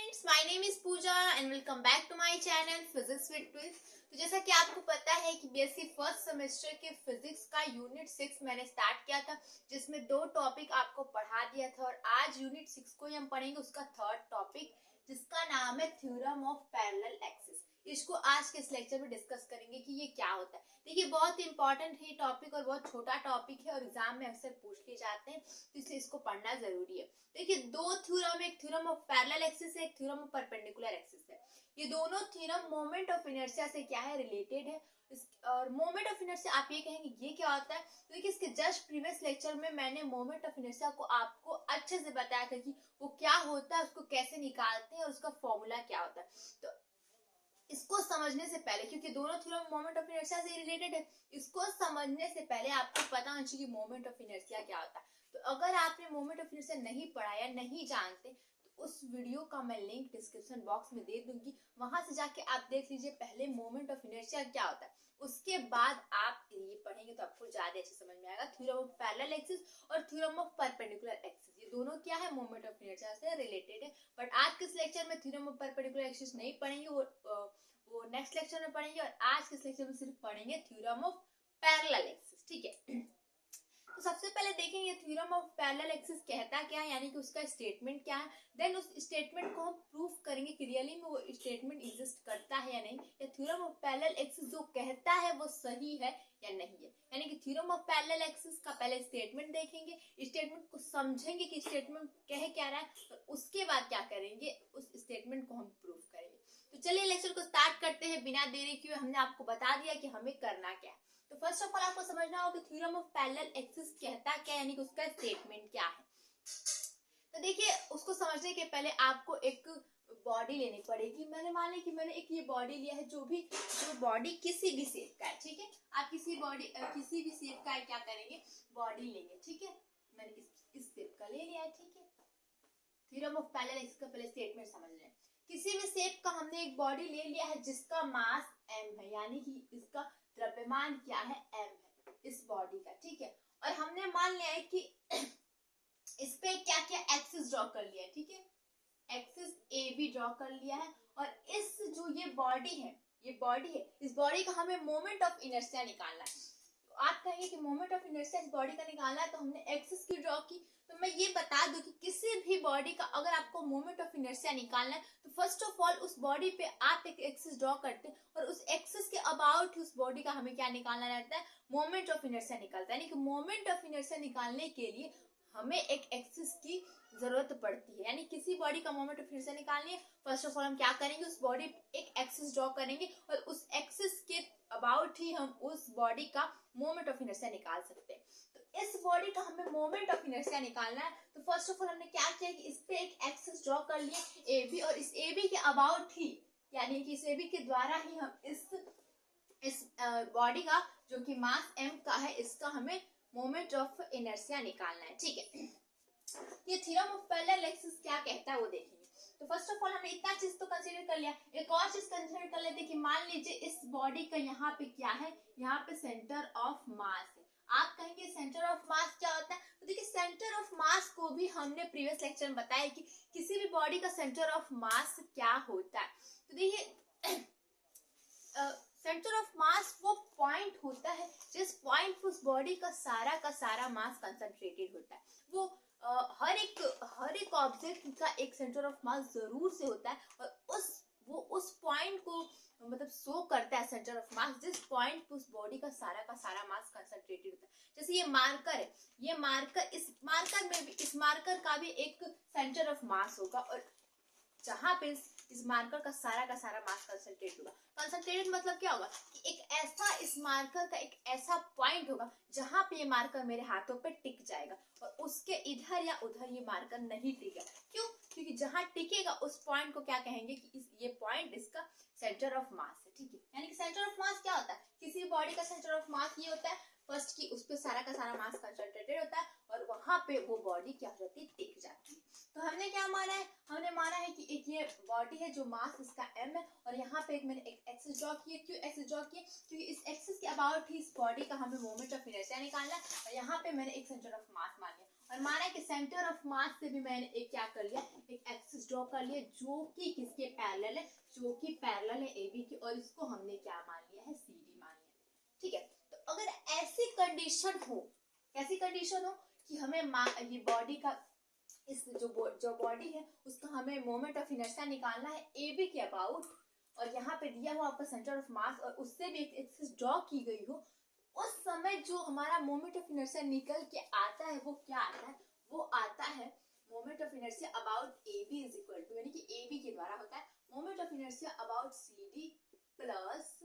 Friends, my name is Puja and welcome back to my channel physics with twist. तो जैसा कि आपको पता है कि बीएससी फर्स्ट सेमेस्टर के फिजिक्स का यूनिट 6 मैंने स्टार्ट किया था, जिसमें 2 टॉपिक आपको पढ़ा दिया था और आज यूनिट 6 को ही हम पढ़ेंगे, उसका थर्ड टॉपिक जिसका नाम है थ्योरम ऑफ पैरेलल एक्सिस। इसको आज के इस लेक्चर में डिस्कस करेंगे कि ये क्या होता है। देखिए, बहुत इंपॉर्टेंट है टॉपिक और बहुत छोटा टॉपिक है और एग्जाम में अक्सर पूछ लिए जाते हैं, तो इसलिए इसको पढ़ना जरूरी है। देखिए, 2 थ्योरम, एक थ्योरम ऑफ पैरेलल एक्सिस है, एक थ्योरम ऑफ परपेंडिकुलर एक्सिस है। ये दोनों थ्योरम मोमेंट ऑफ इनर्शिया से क्या है, रिलेटेड है। और मोमेंट ऑफ इनर्शिया आप ये कहेंगे ये क्या होता है, तो देखिए इसके जस्ट प्रीवियस लेक्चर में मैंने मोमेंट ऑफ इनर्शिया को आपको अच्छे से बताया था कि वो क्या होता है, उसको कैसे निकालते हैं और उसका फॉर्मूला क्या होता है। तो इसको समझने से पहले, क्योंकि दोनों थ्योरम मोमेंट ऑफ इनर्शिया से रिलेटेड है, इसको समझने से पहले आपको पता होना चाहिए कि मोमेंट ऑफ इनर्शिया क्या होता है। तो अगर आपने मोमेंट ऑफ इनर्शिया नहीं पढ़ा या नहीं जानते, तो उस वीडियो का मैं लिंक डिस्क्रिप्शन बॉक्स में दे दूंगी, वहां से जाके आप देख लीजिए पहले मोमेंट ऑफ इनर्शिया क्या होता है, उसके बाद आप ये पढ़ेंगे तो आपको ज्यादा अच्छे समझ में आएगा। थ्योरम ऑफ पैरेलल एक्सिस और थ्योरम ऑफ परपेंडिकुलर एक्सिस, ये दोनों क्या है, मोमेंट ऑफ इनर्शिया से रिलेटेड है। बट आज के इस लेक्चर में थ्योरम ऑफ परपेंडिकुलर एक्सिस नहीं पढ़ेंगे, वो नेक्स्ट लेक्चर में पढ़ेंगे और आज के लेक्चर में सिर्फ पढ़ेंगे थ्योरम ऑफ पैरेलल एक्सिस। ठीक है, तो सबसे पहले देखेंगे थ्योरम ऑफ पैरेलल एक्सिस कहता क्या है, यानी कि उसका स्टेटमेंट क्या है। देन उस स्टेटमेंट को हम प्रूफ करेंगे कि रियली में वो स्टेटमेंट एग्जिस्ट करता है या नहीं, या थ्योरम ऑफ पैरेलल एक्सिस जो कहता है वो सही है या नहीं है। यानी कि थ्योरम ऑफ पैरेलल एक्सिस का पहले स्टेटमेंट देखेंगे, स्टेटमेंट को समझेंगे कि स्टेटमेंट कह क्या रहा है, और उसके बाद क्या करेंगे, उस स्टेटमेंट को हम प्रूफ करेंगे। तो चलिए लेक्चर को स्टार्ट करते हैं बिना देरी किए। हमने आपको बता दिया कि हमें करना क्या है। तो फर्स्ट ऑफ ऑल आपको समझना होगा कि थ्योरम ऑफ पैरेलल एक्सिस कहता क्या, यानी कि उसका स्टेटमेंट क्या है। तो देखिए, उसको समझने के पहले आपको एक बॉडी लेनी पड़ेगी। मैंने मान लिया कि मैंने एक ये बॉडी लिया है, जो बॉडी किसी भी शेप का है। ठीक है, आप किसी भी शेप का क्या करेंगे, बॉडी लेंगे। ठीक है, मैंने इस शेप का ले लिया है। ठीक है, थ्योरम ऑफ पैरेलल एक्सिस का पहले स्टेटमेंट समझ लें। किसी भी शेप का हमने एक बॉडी ले लिया है जिसका मास m है, यानी कि इसका द्रव्यमान क्या है, m है इस बॉडी का। ठीक है, और हमने मान लिया है कि इस पे क्या क्या एक्सिस ड्रॉ कर लिया है। ठीक है, एक्सिस ए भी ड्रॉ कर लिया है, और इस जो ये बॉडी है, इस बॉडी का हमें मोमेंट ऑफ इनर्शिया निकालना है। तो आप कहेंगे कि मोमेंट ऑफ इनर्शिया इस बॉडी का निकालना है, तो हमने एक्सिस की ड्रॉ की। तो मैं ये बता दूं कि किसी भी बॉडी का अगर आपको मोमेंट ऑफ इनर्शिया निकालना है, तो फर्स्ट ऑफ ऑल उस बॉडी पे आप एक एक्सिस ड्रॉ करते हैं, और उस एक्सिस के अबाउट उस बॉडी का हमें क्या निकालना रहता है, मोमेंट ऑफ इनर्शिया निकालता है। यानी कि मोमेंट ऑफ इनर्शिया निकालने के लिए हमें एक एक्सिस की जरूरत पड़ती है। यानी किसी बॉडी का मोमेंट ऑफ इनर्शिया निकालनी है, फर्स्ट ऑफ ऑल हम क्या करेंगे, उस बॉडी एक एक्सिस ड्रॉ करेंगे, और उस एक्सिस के अबाउट ही हम उस बॉडी का मोमेंट ऑफ इनर्शिया निकाल सकते हैं। तो इस बॉडी का हमें मोमेंट ऑफ इनर्शिया निकालना है, तो फर्स्ट ऑफ ऑल हमने क्या किया कि इस पे एक एक्सिस ड्रॉ कर लिए ए बी, और इस ए बी के अबाउट ही, यानी कि इस ए बी के द्वारा ही हम इस बॉडी का जो कि मास m का है, इसका हमें मोमेंट ऑफ इनर्शिया निकालना है। ठीक है, ये थ्योरम ऑफ पैरेलल एक्सिस क्या कहता है वो देखेंगे। तो फर्स्ट ऑफ ऑल हमने इतना चीज तो कंसीडर कर लिया, एक और चीज कंसीडर कर लेते हैं कि मान लीजिए इस बॉडी का यहाँ पे क्या है, यहाँ पे सेंटर ऑफ मास है। आप कहेंगे सेंटर ऑफ मास क्या होता है, तो देखिए सेंटर ऑफ मास को भी हमने प्रीवियस लेक्चर में बताया कि किसी भी बॉडी का सेंटर ऑफ मास क्या होता है। तो देखिए सेंटर ऑफ मास वो पॉइंट होता है जिस पॉइंट पे उस बॉडी का सारा मास कंसंट्रेटेड होता है। वो हर एक ऑब्जेक्ट का एक सेंटर ऑफ मास जरूर से होता है, और उस पॉइंट को मतलब शो करता है सेंटर ऑफ मास, जिस पॉइंट पे उस बॉडी का सारा मास कंसंट्रेटेड होता है। जैसे ये मार्कर है, ये मार्कर, इस मार्कर में भी, इस मार्कर का भी एक सेंटर ऑफ मास होगा, और जहां पे इस मार्कर का सारा मास कंसंट्रेट होगा। कंसंट्रेटेड मतलब क्या होगा कि एक ऐसा, इस मार्कर का एक ऐसा पॉइंट होगा जहां पे ये मार्कर मेरे हाथों पे टिक जाएगा, और उसके इधर या उधर ये मार्कर नहीं टिकेगा। क्यों? क्योंकि जहां टिकेगा उस पॉइंट को क्या कहेंगे कि ये पॉइंट इसका सेंटर ऑफ मास है। ठीक है, यानी कि सेंटर ऑफ मास क्या होता है, किसी बॉडी का सेंटर ऑफ मास ये होता है फर्स्ट की उस पे सारा मास कंसंट्रेटेड होता है, और वहां पे वो बॉडी क्या हो जाती है, टिक जाती है। तो हमने क्या माना है, हमने माना है कि एक ये बॉडी है जो मास इसका m है, और यहाँ पे एक मैंने एक एक्सिस ड्रॉ किया। क्यों एक्सिस ड्रॉ किया? क्योंकि इस एक्सिस के अबाउट ही इस बॉडी का हमें मोमेंट ऑफ इनर्शिया निकालना है, और यहाँ पे मैंने एक सेंटर ऑफ मास मान लिया, और माना कि सेंटर ऑफ मास से भी मैंने एक क्या कर लिया, एक एक्सिस ड्रॉ कर लिया जो कि किसके पैरेलल है, जो कि पैरेलल है AB की, और इसको हमने क्या मान लिया है, CD मान लिया। ठीक है, तो अगर ऐसी कंडीशन हो, कैसी कंडीशन हो कि हमें ये बॉडी का इस जो बॉडी है उसका हमें मोमेंट ऑफ इनर्शिया निकालना है AB के अबाउट, और यहाँ पे दिया हुआ आपका सेंटर ऑफ मास और उससे भी एक एक्सिस ड्रॉ की गई हो, उस समय जो हमारा मोमेंट ऑफ इनर्शिया निकल के आता है वो क्या आता है, वो आता है moment of inertia about AB is equal to, यानी कि AB के द्वारा होता है moment of inertia about CD plus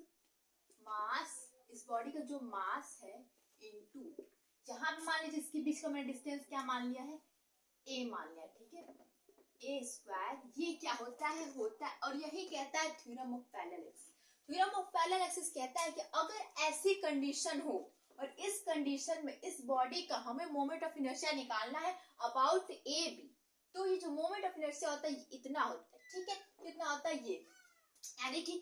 mass, इस बॉडी का जो मास है, इनटू यहाँ पे मान लीजिए इसके बीच का मैंने डिस्टेंस क्या मान लिया है, A मान लिया। ठीक है, A स्क्वायर, ये क्या होता है, और यही कहता है theorem of parallel axis. Theorem of parallel axis कहता है कि अगर ऐसी कंडीशन हो और इस कंडीशन में इस बॉडी का हमें मोमेंट ऑफ इनर्शिया निकालना है अबाउट AB, तो ये जो मोमेंट ऑफ इनर्शिया होता है इतना होता है। ठीक है, कितना होता है ये, यानी कि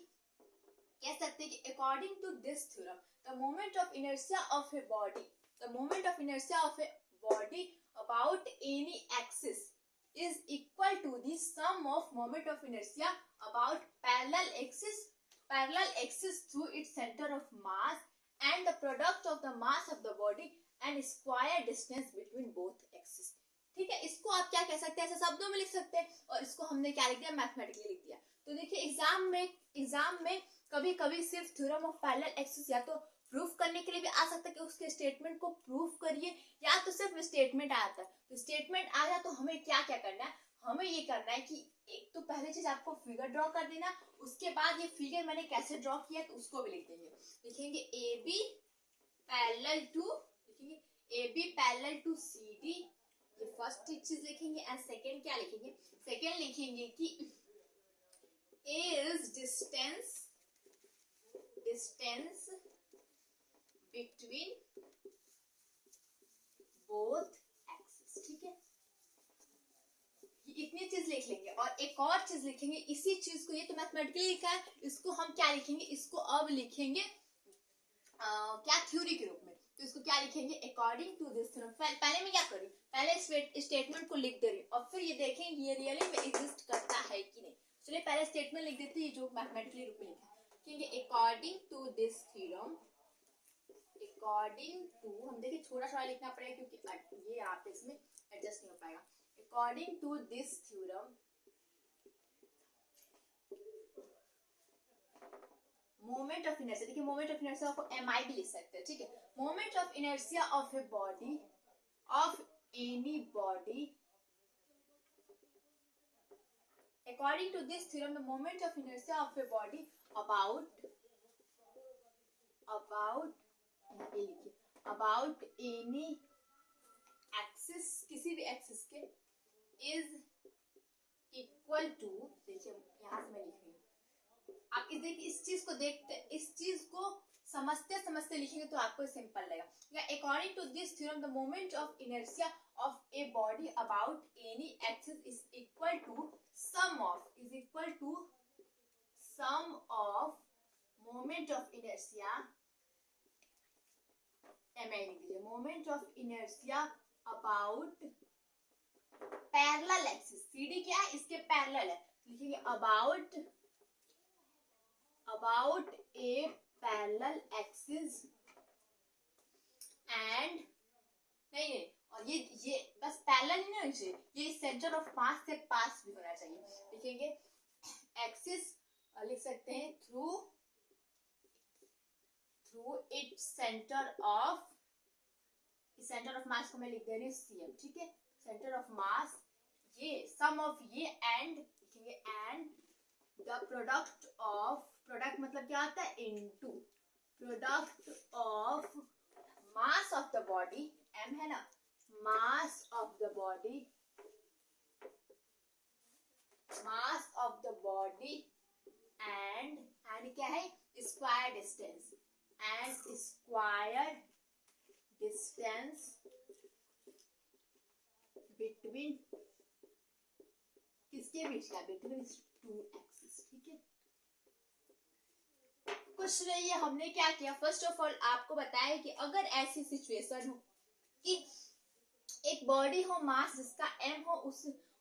कह सकते हैं कि according to this theorem the moment of inertia of a body, the moment of inertia of a body about any axis is equal to the sum of moment of inertia about parallel axis through its center of mass and the product of the mass of the body and square distance between both axes। ठीक है, इसको आप क्या कह सकते हैं, ऐसे शब्दों में लिख सकते हैं, और इसको हमने क्या लिख दिया, मैथमेटिकली लिख दिया। तो देखिए एग्जाम में कभी कभी सिर्फ थ्योरम ऑफ पैरेलल एक्सिस या तो प्रूफ करने के लिए भी आ सकता है कि उसके स्टेटमेंट को प्रूफ करिए, या तो सिर्फ स्टेटमेंट आता है। तो स्टेटमेंट आया तो हमें क्या क्या करना है, हमें ये करना है कि एक तो पहले चीज आपको फिगर ड्रॉ कर देना, उसके बाद ये फिगर मैंने कैसे ड्रॉ किया तो उसको भी लिख देंगे। लिखेंगे AB पैरेलल टू CD, ये फर्स्ट चीज लिखेंगे। एंड सेकेंड क्या लिखेंगे, सेकेंड लिखेंगे कि is distance between both axes। ठीक है, इतनी चीज लिख लेंगे, और एक और चीज लिखेंगे इसी चीज को, ये तो मैथमेटिकली लिखा है, इसको हम क्या लिखेंगे, इसको अब लिखेंगे क्या, थ्योरी के रूप में। तो इसको क्या लिखेंगे, अकॉर्डिंग टू दिस थ्योरम। पहले मैं क्या करूँ, पहले स्टेटमेंट को लिख दे रही हूँ, और फिर ये देखेंगे ये रियली में एग्जिस्ट करता है कि नहीं। चलिए पहले स्टेटमेंट लिख देते हैं जो मैथमेटिकली रूप में लिखा है, लिखेंगे according to this theorem, according to, हम देखिए छोटा लिखना पड़ेगा क्योंकि ये आप इसमें एडजस्ट नहीं हो पाएगा। According to this theorem moment of inertia, देखिए मोमेंट ऑफ इनर्शिया को MI भी लिख सकते हैं। ठीक है, moment of inertia of a body, of any body, according to this theorem the moment of inertia of a body about any axis, किसी भी एक्सिस के, इज इक्वल टू, देखिए यहाँ से मैं लिख रही हूँ, आप इस चीज को देखते, इस चीज को समझते लिखेंगे तो आपको सिंपल लगेगा। According to this theorem the moment of inertia of a body about any axis is equal to sum of moment of inertia, moment of inertia about parallel axis, CD क्या है, इसके पैरेलल है, लिखेंगे about a parallel axis and नहीं, और ये बस parallel ही नहीं होना चाहिए, ये सेंटर ऑफ मास से पास भी होना चाहिए। लिखेंगे एक्सिस, लिख सकते हैं through its centre of mass को मैं लिख दे रही हूँ CM। ठीक है, सेंटर ऑफ मास, ये सम ऑफ ये एंड, लिखेंगे एंड द प्रोडक्ट मतलब क्या आता है, into product of mass of the body, M है ना, मास ऑफ द बॉडी एंड क्या है, square distance, and square distance between इसके बीच का बिटवीन टू एक्सिस, ठीक है। कुछ नहीं, हमने क्या किया, फर्स्ट ऑफ ऑल आपको बताया कि अगर ऐसी सिचुएशन हो कि एक बॉडी हो मास जिसका m हो,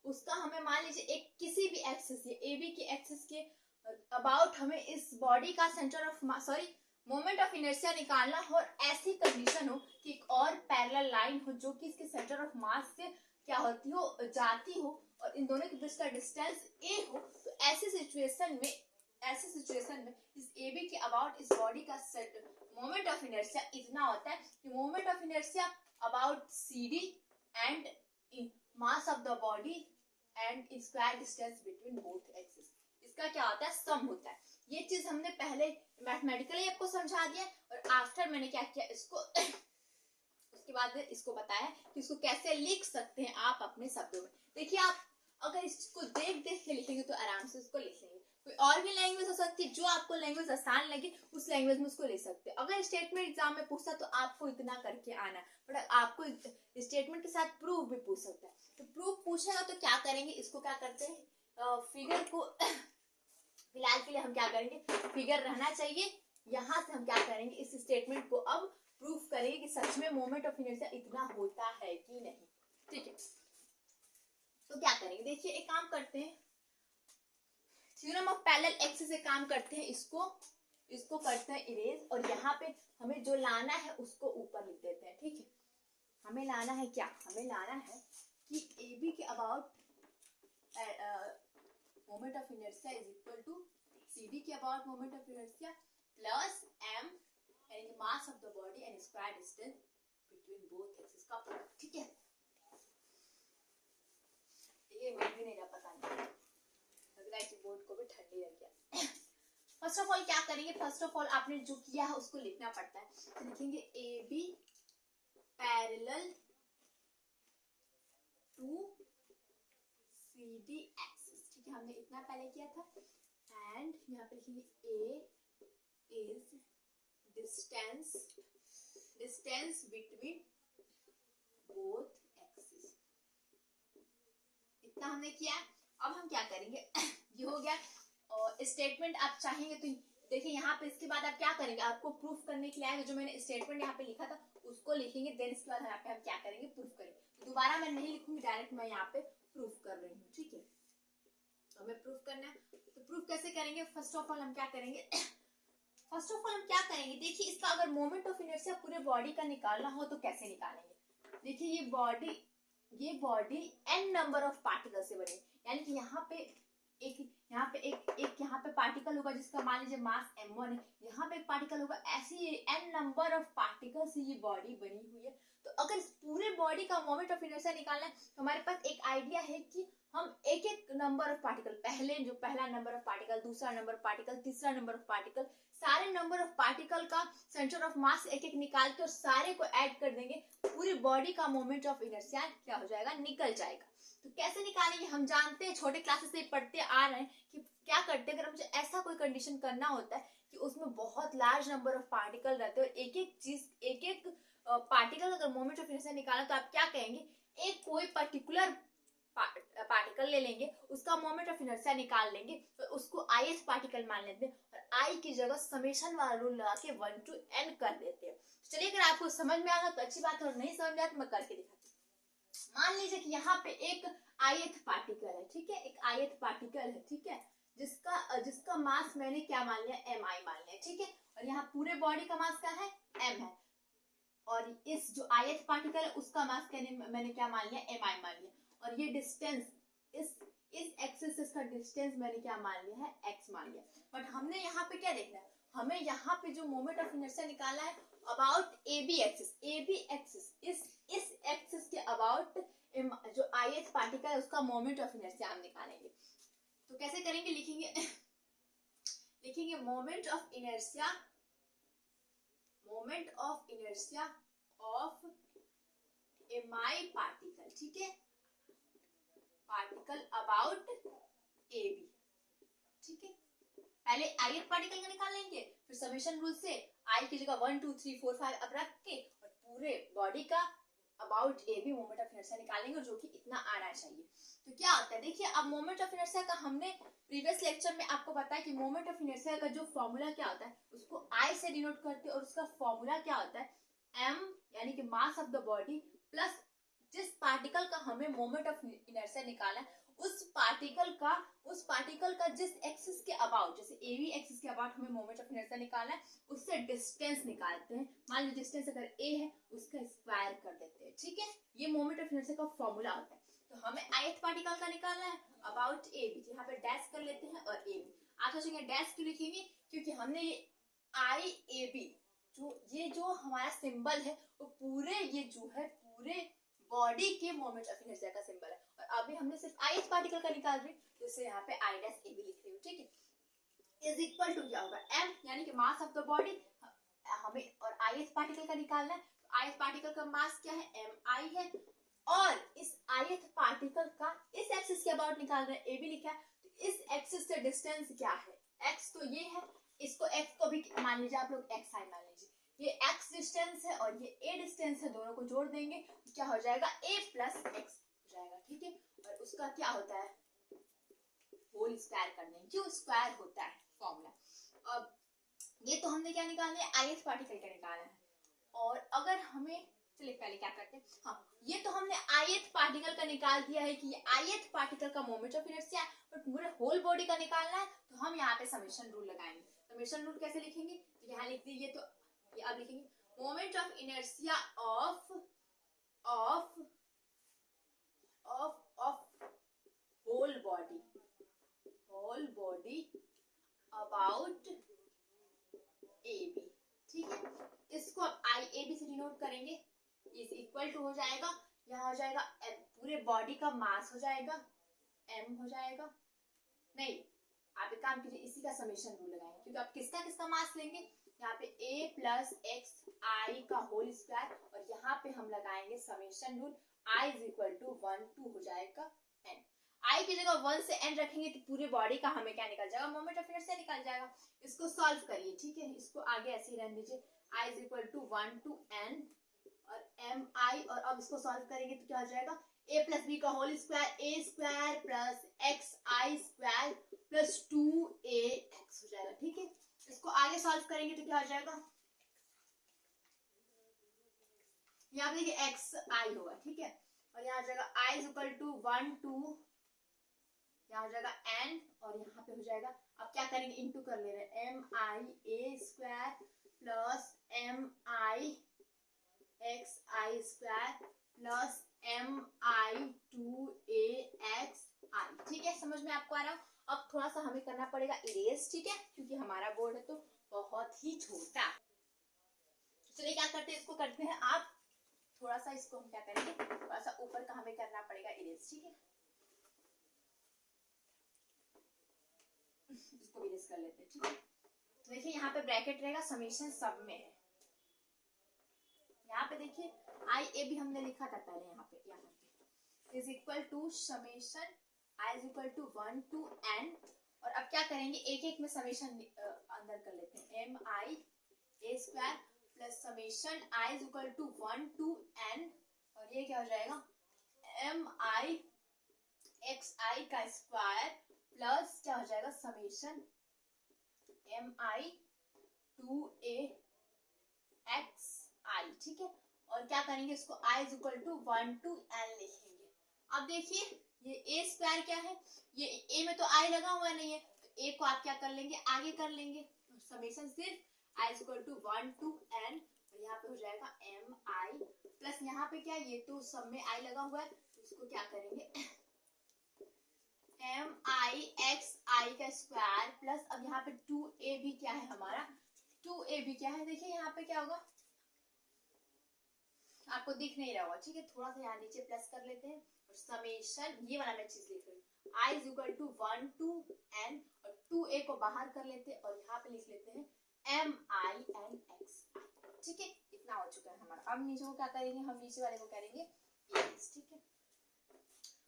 उसका हमें मान लीजिए एक किसी भी एक्सिस ए बी के एक्सिस के अबाउट हमें इस बॉडी का centre of moment of inertia निकालना हो, और ऐसी कंडीशन हो कि एक और पैरेलल लाइन हो जो कि इसके सेंटर ऑफ मास से क्या होती हो, जाती हो, और इन दोनों के बीच का डिस्टेंस a हो, तो ऐसी सिचुएशन में इस ए बी के अबाउट इस बॉडी का मोमेंट ऑफ इनर्शिया इतना होता है कि moment of inertia about CD and mass of the body and square distance between both axis, इसका क्या होता है, सम होता है। ये चीज हमने पहले मैथमेटिकली आपको समझा दिया, और आफ्टर मैंने क्या किया, इसको उसके बाद इसको बताया कि इसको कैसे लिख सकते हैं आप अपने शब्दों में। देखिए, आप अगर इसको देख के लिखेंगे तो आराम से इसको लिख लेंगे। कोई और भी लैंग्वेज हो सकती है, जो आपको लैंग्वेज आसान लगे उस लैंग्वेज में उसको ले सकते हैं। अगर स्टेटमेंट एग्जाम में पूछता तो आपको इतना करके आना, बट आपको स्टेटमेंट के साथ प्रूफ भी पूछ सकता है। तो प्रूफ पूछेगा तो क्या करेंगे, इसको क्या करते हैं, फिगर को फिलहाल के लिए हम क्या करेंगे, फिगर रहना चाहिए, यहाँ से हम क्या करेंगे, इस स्टेटमेंट को अब प्रूफ करेंगे कि सच में मोमेंट ऑफ इनर्शिया इतना होता है कि नहीं, ठीक है। तो क्या करेंगे, देखिए एक काम करते हैं, थ्योरम ऑफ पैरेलल एक्सिस से काम करते हैं, इसको करते हैं इरेज, और यहाँ पे हमें जो लाना है उसको ऊपर लिख देते हैं, ठीक है। हमें लाना है क्या, हमें लाना है कि ए बी के about moment of inertia is equal to CD के about moment of inertia plus m यानी mass of the body and square distance between both axis का प्रोडक्ट, ठीक है। ये मैं भी नहीं रहा, पता नहीं लग रहा है कि बोर्ड को भी ठंडी लग गया। फर्स्ट ऑफ ऑल क्या करेंगे, फर्स्ट ऑफ ऑल आपने जो किया है उसको लिखना पड़ता है, तो लिखेंगे A B parallel to CD axis, ठीक है, हमने इतना पहले किया था। एंड यहाँ पे लिखेंगे A is distance between both axis, इतना हमने किया। अब हम क्या करेंगे ये हो गया, और स्टेटमेंट आप चाहेंगे तो देखिए यहाँ पे, इसके बाद आप क्या करेंगे, आपको प्रूफ करने के लिए आएगा, जो मैंने स्टेटमेंट यहाँ पे लिखा था उसको लिखेंगे, देन इसके बाद यहाँ पे हम क्या करेंगे, प्रूफ करेंगे। तो दोबारा मैं नहीं लिखूंगी, डायरेक्ट मैं यहाँ पे प्रूफ कर रही हूँ, ठीक है। हमें प्रूफ करना है, तो प्रूफ कैसे करेंगे, फर्स्ट ऑफ ऑल हम क्या करेंगे, देखिए इसका अगर मोमेंट ऑफ इनर्शिया पूरे बॉडी का निकालना हो तो कैसे निकालेंगे। देखिए ये body n number of particle से बनी, यानी कि यहाँ पे एक पार्टिकल होगा जिसका मान लीजिए मास m1 है, यहाँ पे एक पार्टिकल होगा, ऐसी n नंबर ऑफ पार्टिकल से ये बॉडी बनी हुई है। तो अगर इस पूरे बॉडी का मोमेंट ऑफ इनर्शिया निकालना है तो हमारे पास एक आइडिया है कि हम एक नंबर ऑफ पार्टिकल, पहला नंबर ऑफ पार्टिकल, दूसरा नंबर ऑफ पार्टिकल, तीसरा नंबर ऑफ पार्टिकल, सारे नंबर ऑफ पार्टिकल का सेंटर ऑफ मास एक निकाल के और सारे को ऐड कर देंगे, पूरी बॉडी का मोमेंट ऑफ इनर्शिया क्या हो जाएगा, निकल जाएगा। तो कैसे निकालेंगे, हम जानते हैं, छोटे क्लासेस से पढ़ते आ रहे हैं कि क्या करते हैं, अगर मुझे ऐसा कोई कंडीशन करना होता है कि उसमें बहुत लार्ज नंबर ऑफ पार्टिकल रहते हैं और एक पार्टिकल अगर मोमेंट ऑफ इनर्शिया निकाला तो आप क्या कहेंगे, एक कोई पर्टिकुलर पार्टिकल ले लेंगे, उसका मोमेंट ऑफ इनर्शिया निकाल लेंगे, तो उसको ith पार्टिकल मान लेते हैं और I की जगह समेशन वाला रूल लगा के 1 to n कर देते हैं। चलिए, अगर आपको समझ में आया तो अच्छी बात है, और नहीं समझ में आया तो मैं करके दिखाती हूँ। मान लीजिए कि यहाँ पे एक ith पार्टिकल है, ठीक है, एक ith पार्टिकल है, ठीक है, जिसका मास मैंने क्या मान लिया, mi मान लिया, ठीक है, और यहाँ पूरे बॉडी का मास क्या है, m है, और इस जो ith पार्टिकल है उसका मास मैंने क्या मान लिया, mi मान लिया, और ये डिस्टेंस इस एक्सिस का डिस्टेंस मैंने क्या मान लिया है, x मान लिया। बट हमने यहाँ पे क्या देखना है, हमें यहाँ पे जो मोमेंट ऑफ इनर्शिया निकालना है अबाउट AB एक्सिस, इस एक्सिस के अबाउट जो ith पार्टिकल है उसका मोमेंट ऑफ इनर्शिया हम निकालेंगे। तो कैसे करेंगे, लिखेंगे moment of inertia of mi particle, ठीक है, पार्टिकल अबाउट AB, ठीक है। पहले ith पार्टिकल का निकाल लेंगे, फिर समेशन रूल से I की जगह 1 2 3 4 5 अब रख के और पूरे बॉडी का about A B moment of inertia निकालेंगे जो कि इतना आना चाहिए। तो क्या होता है, देखिए अब मोमेंट ऑफ इनर्शिया का हमने प्रीवियस लेक्चर में आपको पता है कि मोमेंट ऑफ इनर्शिया का जो फॉर्मूला क्या होता है उसको आई से डिनोट करते हैं और उसका फॉर्मूला क्या होता है एम यानी कि मास ऑफ द बॉडी प्लस जिस पार्टिकल का हमें मोमेंट ऑफ इनर्शिया निकाला है उस पार्टिकल का जिस एक्सिस के अबाउट, जैसे एवी एक्सिस के अबाउट हमें मोमेंट ऑफ इनर्शिया निकालना है उससे डिस्टेंस निकालते हैं। मान लीजिए डिस्टेंस अगर ए है उसका स्क्वायर कर देते हैं, ठीक है। ये मोमेंट ऑफ इनर्शिया का फॉर्मूला होता है। तो हमें ith पार्टिकल का निकालना है अबाउट ए बी, यहाँ पे डैश कर लेते हैं और ए बी। आप सोचेंगे डैश क्यों लिखेंगे, क्योंकि हमने ये आई ए बी जो हमारा सिंबल है वो पूरे ये जो है पूरे बॉडी के मोमेंट ऑफ इनर्शिया का सिंबल है और अभी हमने सिर्फ ith पार्टिकल का निकाल रहे हैं तो इसे यहाँ पे आई डैश ए बी लिख रही हूँ, ठीक है। इज इक्वल टू क्या होगा m यानी कि मास ऑफ द बॉडी हमें और ith पार्टिकल का निकालना है। तो ith पार्टिकल का मास क्या है mi है और इस ith पार्टिकल का इस एक्सिस के अबाउट निकाल रहे हैं ए बी लिखा है। तो इस एक्सिस से डिस्टेंस क्या है x, तो ये है, इसको x को भी मान लीजिए आप लोग xi मान लीजिए, ये x डिस्टेंस है और ये a डिस्टेंस है, दोनों को जोड़ देंगे तो क्या हो जाएगा a प्लस x हो जाएगा, ठीक है। और उसका क्या होता है होल स्क्वायर कर देंगे, क्यों स्क्वायर होता है फॉर्मूला। अब ये तो हमने क्या निकालना है ith पार्टिकल का निकालना है और अगर हमें चलिए पहले क्या करते हैं, हाँ ये तो हमने ith पार्टिकल का निकाल दिया है कि ये ith पार्टिकल का मोमेंट ऑफ इनर्शिया है, बट पूरे होल बॉडी का निकालना है तो हम यहाँ पे समेशन रूल लगाएंगे। समेशन रूल कैसे लिखेंगे, तो यहाँ लिख दीजिए, तो ये अब लिखेंगे moment of inertia of whole body about A B, ठीक है। इसको अब आई ए बी से डिनोट करेंगे, इज इक्वल टू हो जाएगा, यहाँ हो जाएगा पूरे बॉडी का मास हो जाएगा m हो जाएगा, नहीं आप एक काम कीजिए इसी का समेशन रूल लगाएंगे क्योंकि आप किसका मास लेंगे, यहाँ पे a प्लस एक्स आई का होल स्क्वायर और यहाँ पे हम लगाएंगे summation rule i is equal to 1 2 हो जाएगा n। i की जगह 1 से n रखेंगे तो पूरे बॉडी का हमें क्या निकल जाएगा मोमेंट ऑफ इनर्शिया निकल जाएगा। इसको सॉल्व करिए, ठीक है, इसको आगे ऐसे ही रहने दीजिए, i is equal to 1 to n और mi, और अब इसको सॉल्व करेंगे तो क्या हो जाएगा a प्लस बी का whole square a square plus X I square plus 2ax हो जाएगा, ठीक है। इसको आगे सॉल्व करेंगे तो क्या हो जाएगा, यहाँ पे देखिए एक्स आई होगा, ठीक है, और यहाँ हो जाएगा i इज इक्वल टू 1 2, यहाँ हो जाएगा n और यहाँ पे हो जाएगा, अब क्या करेंगे इनटू कर ले रहे हैं mi a square plus mi x I square plus mi 2ax आई, ठीक है, समझ में आपको आ रहा है। अब थोड़ा सा हमें करना पड़ेगा इरेज, ठीक है, क्योंकि हमारा बोर्ड है तो बहुत ही छोटा। चलिए क्या करते हैं, इसको करते हैं आप थोड़ा सा, इसको हम क्या करेंगे थोड़ा सा ऊपर का हमें करना पड़ेगा इरेज, ठीक है, इसको इरेज कर लेते हैं, ठीक है। तो देखिए यहाँ पे ब्रैकेट रहेगा, समेशन सब में है, यहाँ पे देखिए आई ए भी हमने लिखा था पहले, यहाँ पे is equal to summation I is equal to 1 to n, और अब क्या करेंगे एक एक में समेशन अंदर कर लेते हैं, M I A square plus summation I is equal to 1 to n और ये क्या हो जाएगा एम आई एक्स आई का स्क्वायर प्लस क्या हो जाएगा summation M I 2a X I, ठीक है। और क्या करेंगे इसको i is equal to 1 to n लिखेंगे। अब देखिए ये a स्क्वायर क्या है, ये a में तो i लगा हुआ नहीं है तो a को आप क्या कर लेंगे आगे कर लेंगे, समेशन सिर्फ i is equal to 1 to n और यहाँ पे हो जाएगा एम आई प्लस यहाँ पे क्या ये तो सब में i लगा हुआ है तो इसको क्या करेंगे एम आई एक्स आई का स्क्वायर प्लस अब यहाँ पे 2a भी क्या है हमारा 2a भी क्या है, देखिए यहाँ पे क्या होगा आपको दिख नहीं रहा होगा, ठीक है, थोड़ा सा यहाँ नीचे प्लस कर लेते हैं और समेशन ये वाला मैं चीज लिख रही हूँ i is equal to 1 to n और 2a को बाहर कर लेते हैं और यहाँ पे लिख लेते हैं एम आई एन एक्स, ठीक है, इतना हो चुका है हमारा। अब नीचे को क्या करेंगे, हम नीचे वाले को करेंगे ठीक है।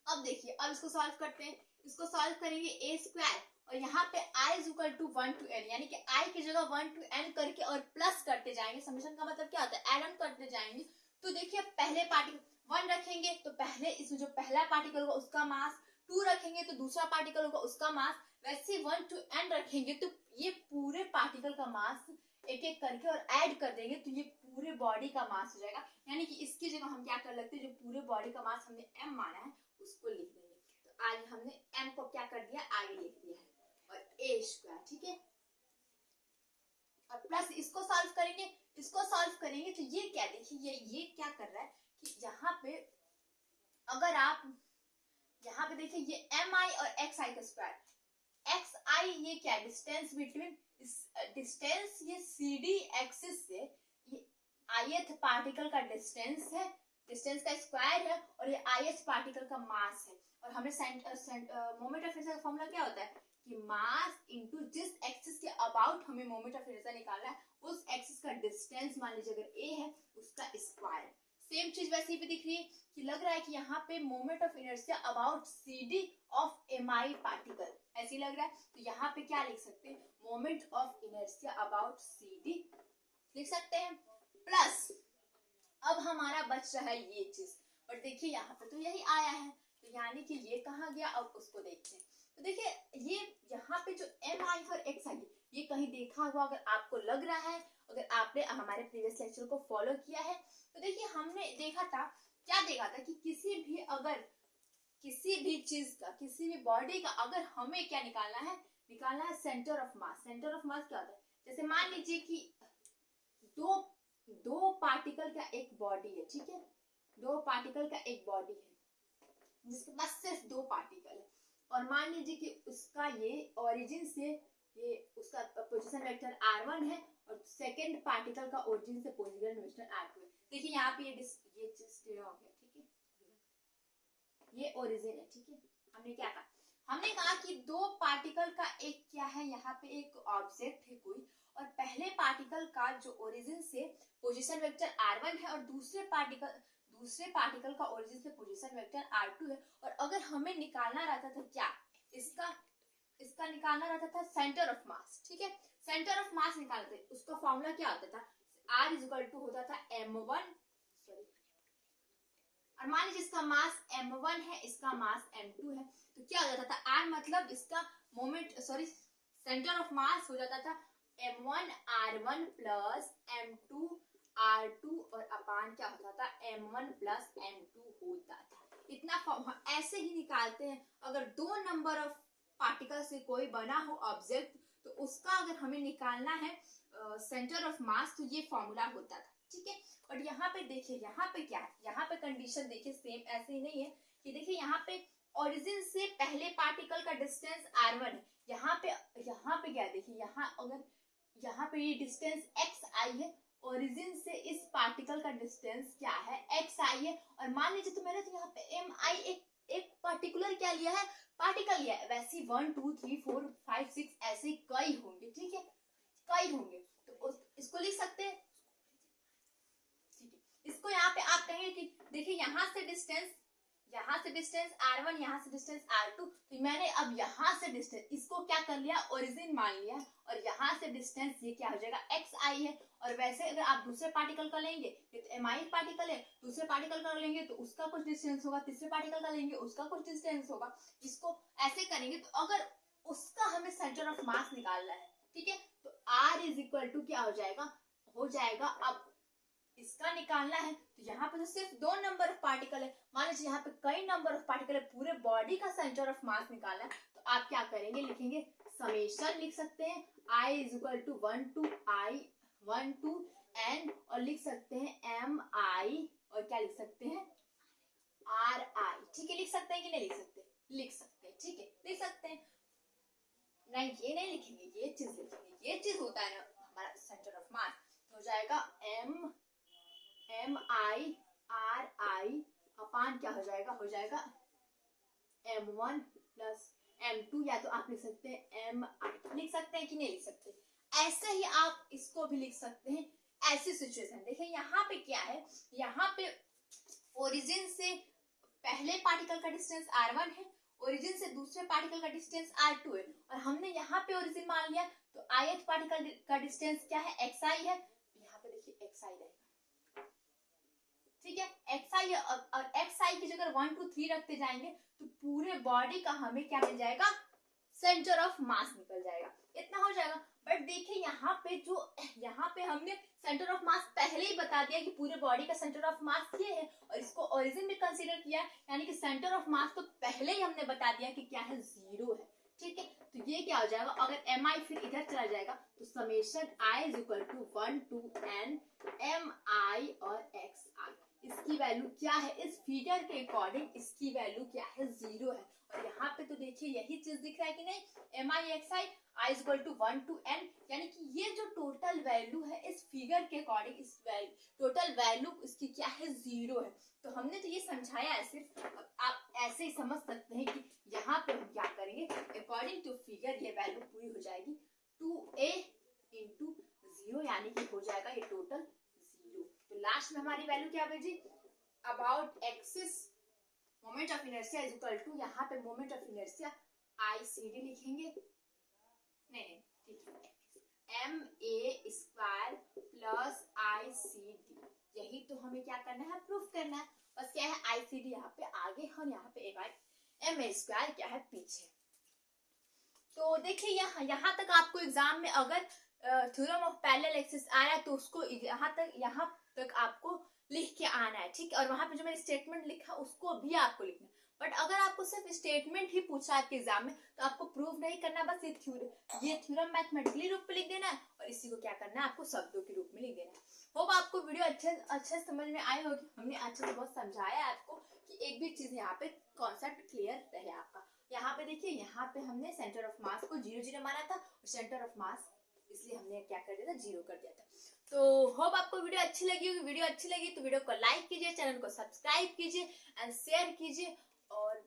अब देखिए अब इसको सॉल्व करते हैं, इसको सॉल्व करेंगे a स्क्वायर और यहाँ पे i is equal to 1 to n यानी कि i की जगह 1 to n करके और प्लस करते जाएंगे, समेशन का मतलब क्या होता है एड ऑन करते जाएंगे तो देखिए पहले पार्टिकल 1 रखेंगे तो पहले इसमें जो पहला पार्टिकल होगा उसका मास, 2 रखेंगे तो दूसरा पार्टिकल होगा उसका मास, वैसे 1 to n रखेंगे तो ये पूरे पार्टिकल का मास एक एक करके और ऐड कर देंगे तो ये पूरे बॉडी का मास हो जाएगा। यानी कि इसकी जगह हम क्या कर लेते हैं, जो पूरे बॉडी का मास हमने m माना है उसको लिख देंगे। तो आज हमने m को क्या कर दिया, आगे लिख दिया है, और a², ठीक है। और प्लस इसको सॉल्व करेंगे, इसको सॉल्व करेंगे तो ये क्या, देखिए ये क्या कर रहा है कि यहाँ पे अगर आप यहाँ पे देखिए ये mi और xi का स्क्वायर, xi ये क्या है, डिस्टेंस बिटवीन, डिस्टेंस ये cd एक्सिस से ये ith पार्टिकल का डिस्टेंस है, डिस्टेंस का स्क्वायर है, और ये ith पार्टिकल का मास है। और हमने मोमेंट ऑफ इनर्शिया का फॉर्मूला क्या होता है कि मास इनटू जिस एक्सिस के अबाउट हमें मोमेंट ऑफ इनर्शिया निकालना है उस एक्सिस का डिस्टेंस, मान लीजिए अगर a है उसका स्क्वायर। सेम चीज वैसे भी दिख रही है कि लग रहा है कि यहाँ पे moment of inertia about cd of mi particle, ऐसे लग रहा है। तो यहाँ पे क्या लिख सकते हैं, moment of inertia about cd लिख सकते हैं। प्लस अब हमारा बच रहा है ये चीज, और देखिए यहाँ पे तो यही आया है, तो यानी कि ये कहाँ गया, अब उसको देखते हैं। तो देखिए ये यहाँ पे जो mi और xi ये कहीं देखा हुआ अगर आपको लग रहा है, अगर आपने हमारे प्रीवियस लेक्चर को फॉलो किया है तो देखिए हमने देखा था, क्या देखा था कि किसी भी चीज का, किसी भी बॉडी का अगर हमें क्या निकालना है centre of mass. Centre of mass क्या होता है, जैसे मान लीजिए कि दो पार्टिकल का एक बॉडी है, ठीक है, 2 पार्टिकल का एक बॉडी है जिसके पास सिर्फ 2 पार्टिकल है, और मान लीजिए कि उसका ये ओरिजिन से ये उसका पोजीशन वेक्टर r1 है और सेकंड पार्टिकल का ओरिजिन से पोजीशन वेक्टर r2 है। देखिए यहाँ पे ये चीज टेढ़ा हो गया, ठीक है, ये ओरिजिन है, ठीक है। हमने क्या कहा, हमने कहा कि 2 पार्टिकल का एक क्या है, यहाँ पे एक ऑब्जेक्ट है कोई, और पहले पार्टिकल का जो ओरिजिन से पोजीशन वेक्टर r1 है और दूसरे पार्टिकल का ओरिजिन से पोजीशन वेक्टर r2 है। और अगर हमें निकालना रहता था क्या, इसका निकालना रहता था सेंटर ऑफ मास, ठीक है। सेंटर ऑफ मास निकालते उसका फॉर्मूला क्या होता था, r इक्वल टू होता था m1, सॉरी, और मान लीजिए इसका मास m1 है, इसका मास m2 है, तो क्या हो जाता था, r मतलब इसका moment, sorry, centre of mass हो जाता था m1 r1 plus m2 r2 और अपान क्या होता था m1 प्लस m2 होता था। इतना ऐसे ही निकालते हैं। अगर 2 नंबर ऑफ पार्टिकल से कोई बना हो ऑब्जेक्ट तो उसका अगर हमें निकालना है सेंटर ऑफ मास तो ये फॉर्मूला होता था, ठीक है। और यहाँ पे देखिए, यहाँ पे क्या है, यहाँ पे कंडीशन देखिए सेम ऐसे ही नहीं है कि देखिए यहाँ पे ओरिजिन से पहले पार्टिकल का डिस्टेंस r1 है, यहाँ पे क्या है, देखिए यहाँ पे ये डिस्टेंस xi है, ओरिजिन से इस पार्टिकल का डिस्टेंस क्या है xi है, और मान लीजिए तो मैंने तो यहाँ पे mi एक पर्टिकुलर क्या लिया है, पार्टिकल लिया है, वैसे 1 2 3 4 5 6 ऐसे कई होंगे, ठीक है, कई होंगे, तो इसको लिख सकते हैं, ठीक है। इसको यहाँ पे आप कहेंगे कि देखिए यहाँ से डिस्टेंस r1, यहाँ से डिस्टेंस r2, तो मैंने अब यहाँ से डिस्टेंस इसको क्या कर लिया, ओरिजिन मान लिया, और यहाँ से डिस्टेंस ये क्या हो जाएगा xi है। और वैसे अगर आप दूसरे पार्टिकल का लेंगे, ये तो mi पार्टिकल है, दूसरे पार्टिकल का लेंगे तो उसका कुछ डिस्टेंस होगा, तीसरे पार्टिकल का लेंगे उसका कुछ डिस्टेंस होगा। इसको ऐसे करेंगे तो अगर उसका हमें सेंटर ऑफ मास निकालना है, ठीक है, तो r इज इक्वल टू क्या हो जाएगा, अब इसका निकालना है तो यहाँ पे तो सिर्फ 2 नंबर ऑफ पार्टिकल है, मान लीजिए यहाँ पे कई नंबर ऑफ पार्टिकल है, पूरे बॉडी का सेंटर ऑफ मास निकालना है, तो आप क्या करेंगे, लिखेंगे समेशन, लिख सकते हैं i is equal to 1 to n, और लिख सकते हैं mi, और क्या लिख सकते हैं ri, ठीक है। लिख सकते हैं कि नहीं लिख सकते, लिख सकते हैं, ठीक है, लिख सकते हैं। नहीं ये नहीं लिखेंगे, ये चीज लिखेंगे, ये चीज होता है ना हमारा सेंटर ऑफ मास, हो जाएगा mi ri अपान क्या हो जाएगा m1 प्लस m2, या तो आप लिख सकते हैं mi, लिख सकते हैं कि नहीं लिख सकते। ऐसे ही आप इसको भी लिख सकते हैं। ऐसी सिचुएशन देखिए यहाँ पे क्या है, यहाँ पे ओरिजिन से पहले पार्टिकल का डिस्टेंस r1 है, ओरिजिन से दूसरे पार्टिकल का डिस्टेंस r2 है, और हमने यहाँ पे ओरिजिन मान लिया तो ith पार्टिकल का डिस्टेंस क्या है xi है, यहाँ पे देखिए xi रहेगा, ठीक है, xi और xi की जगह 1 2 3 रखते जाएंगे तो पूरे बॉडी का हमें क्या मिल जाएगा, सेंटर ऑफ मास निकल जाएगा, इतना हो जाएगा। बट देखिए यहाँ पे हमने सेंटर ऑफ मास पहले ही बता दिया कि पूरे बॉडी का सेंटर ऑफ मास ये है, और इसको ओरिजिन भी कंसीडर किया, यानी कि सेंटर ऑफ मास तो पहले ही हमने बता दिया कि क्या है, 0 है। ठीक है, तो ये क्या हो जाएगा, अगर mi फिर इधर चला जाएगा तो summation i is equal to 1 to n mi और xi, इसकी वैल्यू क्या है, इस फिगर के अकॉर्डिंग इसकी वैल्यू क्या है, 0 है। और यहाँ पे तो देखिए यही चीज दिख रहा है कि नहीं, mi xi i is equal to 1 to n, यानी कि ये जो टोटल वैल्यू है इस फिगर के अकॉर्डिंग, इस टोटल वैल्यू इसकी क्या है, 0 है। तो हमने तो ये समझाया है, सिर्फ आप ऐसे ही समझ सकते हैं कि यहाँ पे हम क्या करेंगे, अकॉर्डिंग टू फिगर ये वैल्यू पूरी हो जाएगी 2a इंटू 0, यानी कि हो जाएगा ये टोटल 0। तो लास्ट में हमारी वैल्यू क्या बची, about axis moment of inertia is equal to, यहाँ पे मोमेंट ऑफ इनर्शिया ICD लिखेंगे, नहीं ठीक है, MA स्क्वायर प्लस ICD, यही तो हमें क्या करना है, प्रूफ करना है। बस क्या है, ICD यहाँ पे आगे और यहाँ पे MA स्क्वायर क्या है पीछे। तो देखिए यहाँ तक आपको एग्जाम में अगर थ्योरम ऑफ पैरेलल एक्सिस आया तो उसको यहाँ तक आपको लिख के आना है, ठीक है। और वहां पे जो मैंने स्टेटमेंट लिखा उसको भी आपको लिखना है। बट अगर आपको सिर्फ स्टेटमेंट ही पूछा आपके एग्जाम में तो आपको प्रूव नहीं करना, बस ये थ्योरम मैथमेटिकली रूप में लिख देना है और इसी को क्या करना है, आपको शब्दों के रूप में लिख देना है। होप आपको वीडियो अच्छे समझ में आई होगी, हमने अच्छे से बहुत समझाया है आपको कि एक भी चीज यहाँ पे कॉन्सेप्ट क्लियर रहे आपका। यहाँ पे देखिए, यहाँ पे हमने सेंटर ऑफ मास को 0 0 माना था और सेंटर ऑफ मास इसलिए हमने क्या कर दिया था, 0 कर दिया था। तो होप आपको वीडियो अच्छी लगी होगी। वीडियो अच्छी लगी तो वीडियो को लाइक कीजिए, चैनल को सब्सक्राइब कीजिए एंड शेयर कीजिए, और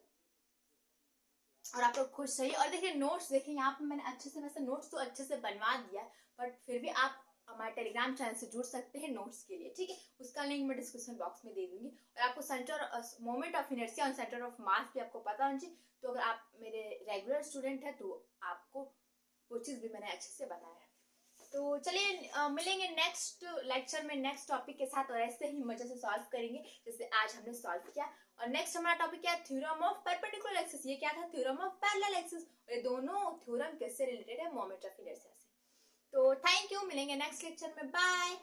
आप लोग खुश रहिए। और देखिए नोट्स, देखिए यहाँ पे मैंने अच्छे से वैसे नोट्स तो अच्छे से बनवा दिया है, बट फिर भी आप हमारे टेलीग्राम चैनल से जुड़ सकते हैं नोट्स के लिए, ठीक है। उसका लिंक मैं डिस्क्रिप्शन बॉक्स में दे दूंगी। और आपको सेंटर मोमेंट ऑफ इनर्शिया और सेंटर ऑफ मास भी आपको पता होना चाहिए। तो अगर आप मेरे रेगुलर स्टूडेंट है तो आपको वो चीज भी मैंने अच्छे से बताया है। तो चलिए मिलेंगे नेक्स्ट लेक्चर में नेक्स्ट टॉपिक के साथ, और ऐसे ही मजे से सॉल्व करेंगे जैसे आज हमने सॉल्व किया। और नेक्स्ट हमारा टॉपिक क्या है, थ्योरम ऑफ परपेंडिकुलर एक्सिस। ये क्या था, थ्योरम ऑफ पैरेलल एक्सिस। ये दोनों थ्योरम कैसे रिलेटेड है, मोमेंट ऑफ इनर्शिया से। तो थैंक यू, मिलेंगे नेक्स्ट लेक्चर में, बाय।